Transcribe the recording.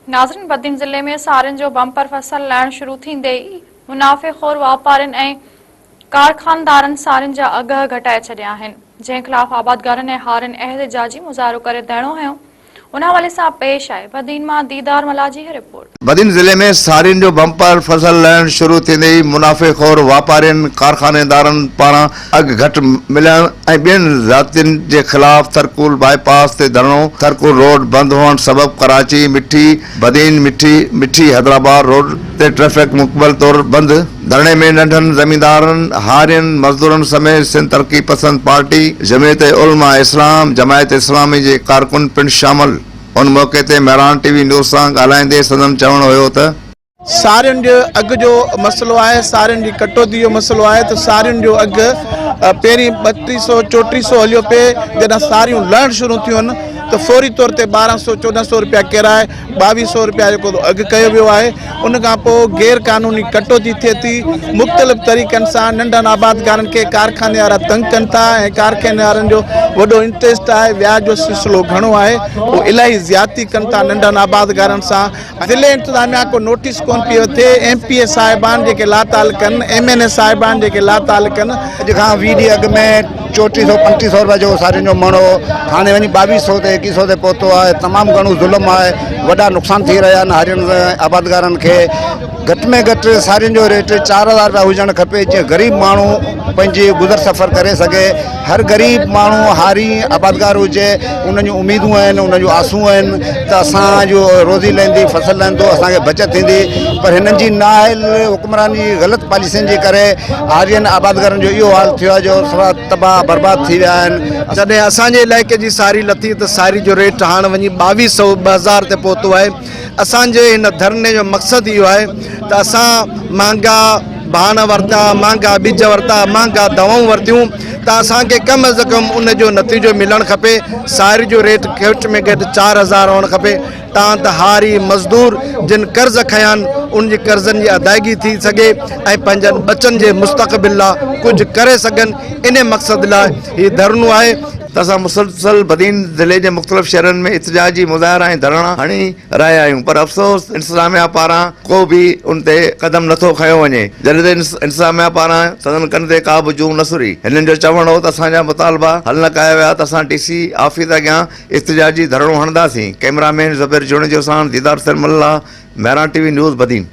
नाज़रीन, बदीन ज़िले में सारियुनि जो बम्पर फसल लहण शुरू थींदे ई मुनाफ़ेख़ोर वापारियुनि ऐं कारखानदारनि सारियुनि जा अघ घटाए छॾिया आहिनि, जंहिं ख़िलाफ़ आबादगारनि ऐं हारियुनि एहतजाजी मुज़ाहिरो करे धरणो हयो। उन हवाले सां पेश आहे बदीन मां दीदार मलाजी की रिपोर्ट। बदीन जिले में सारियुनि जो बम्पर फसल लहण शुरू थींदे ई मुनाफ़ेख़ोर वापारियुनि कारखानेदारनि पारां अघ घटि मिलण ऐं ॿियनि ज़ातियुनि जे ख़िलाफ़ थरकुल बाईपास ते धरणो। थरकुल रोड बंद हुअण सबबि कराची मिठी बदीन मिठी हैदराबाद रोड ते ट्रैफिक मुकमल तौर बंद। धरणे में नंढनि ज़मींदारनि, हारियुनि, मज़दूरनि समेत सिंध तरक़ी पसंद पार्टी, जमीयत उलमा इस्लाम, जमायत इस्लामी जे कारकुन पिणु शामिल। उन मौके ते मेहरान टीवी न्यूज़ सां ॻाल्हाईंदे संदन चवणो हुयो त सारियुनि जो अघ जो मसलो आहे, सारियुनि जी कटौती जो मसलो आहे। त सारियुनि जो अघु पहिरीं 3200 3400 हलियो पिए, जॾहिं सारियूं लहण शुरू थियूं आहिनि त फौरी तौर ते 1200 1400 रुपया किराए, 2200 रुपया जेको अघु कयो वियो आहे। उन खां पोइ गैर कानूनी कटौती थिए थी। मुख़्तलिफ़ तरीक़नि सां नंढनि आबादगारनि खे कारखाने वारा तंग कनि था ऐं कारखाने वारनि जो वॾो इंट्रस्ट आहे, व्याज जो सिलसिलो घणो आहे, उहो इलाही ज़्यादती कनि था नंढनि आबादगारनि सां। ज़िले इंतिज़ामिया को नोटिस कोन पियो थिए। MPA साहिबान जेके लाताल कनि, MNA साहिबान जेके लाताल कनि। अॼु खां 20 ॾींहं अॻु में 3400 3500 रुपया जो सारियुनि जो मणो हाणे वञी 2200 ते 2100 ते पहुतो आहे। तमामु घणो ज़ुल्म आहे, वॾा नुक़सान थी रहिया आहिनि हारियुनि आबादगारनि खे। घटि में घटि सारियुनि जो रेट 4000 रुपया हुजणु खपे, जीअं ग़रीब माण्हू पंहिंजी गुज़र सफ़र करे सघे। हर ग़रीब माण्हू हारी आबादगार हुजे, उन जूं उमेदूं आहिनि, उन जूं आसूं आहिनि त असांजो रोज़ी लहंदी, फसल लहंदो, असांखे बचत थींदी। पर हिननि जी नाअहल हुक्मरानी ग़लति पॉलिसियुनि जे करे हारियुनि आबादगारनि जो इहो हाल थियो आहे जो सभु तबाह बर्बाद थी विया आहिनि। जॾहिं असांजे इलाइक़े जी सारी लथी त सारी जो रेट हाणे वञी 2200 2000 ते पहुतो आहे। असांजे हिन धरने जो मक़सदु इहो आहे त असां महांगा बाण वरिता, महांगा बीज वरिता, महांगा दवाऊं वरितियूं, त असांखे कम अज़ कम उन जो नतीजो मिलणु खपे। सारी जो रेट घटि में घटि 4000 हुअणु खपे, तां त हारी मज़दूर जिन कर्ज़ खया आहिनि उन जे कर्ज़नि जी अदायगी थी सघे ऐं पंहिंजनि बचनि जे मुस्तक़बिल लाइ कुझु करे सघनि। इन मक़सद लाइ हीउ धरनो आहे। त असां मुसलसल बदीन ज़िले जे मुख़्तलिफ़ शहरनि में एहतजाजी मुज़ाहिरा ऐं धरणा हणी रहिया आहियूं, पर अफ़सोस इंतिज़ामिया पारां को बि उन ते क़दम नथो खयो वञे। जॾहिं त इंतिज़ामिया पारां सदन कन ते का बि जूं न सुरी। हिननि जो चवणु हो त असांजा मुतालबा हल न कया विया त असां DC ऑफिस अॻियां एहतजाजी धरणो हणंदासीं। कैमरामैन ज़ुबैर जुणजो सां दीदार सरमल्ला, मेहरान टीवी न्यूज़ बदीन।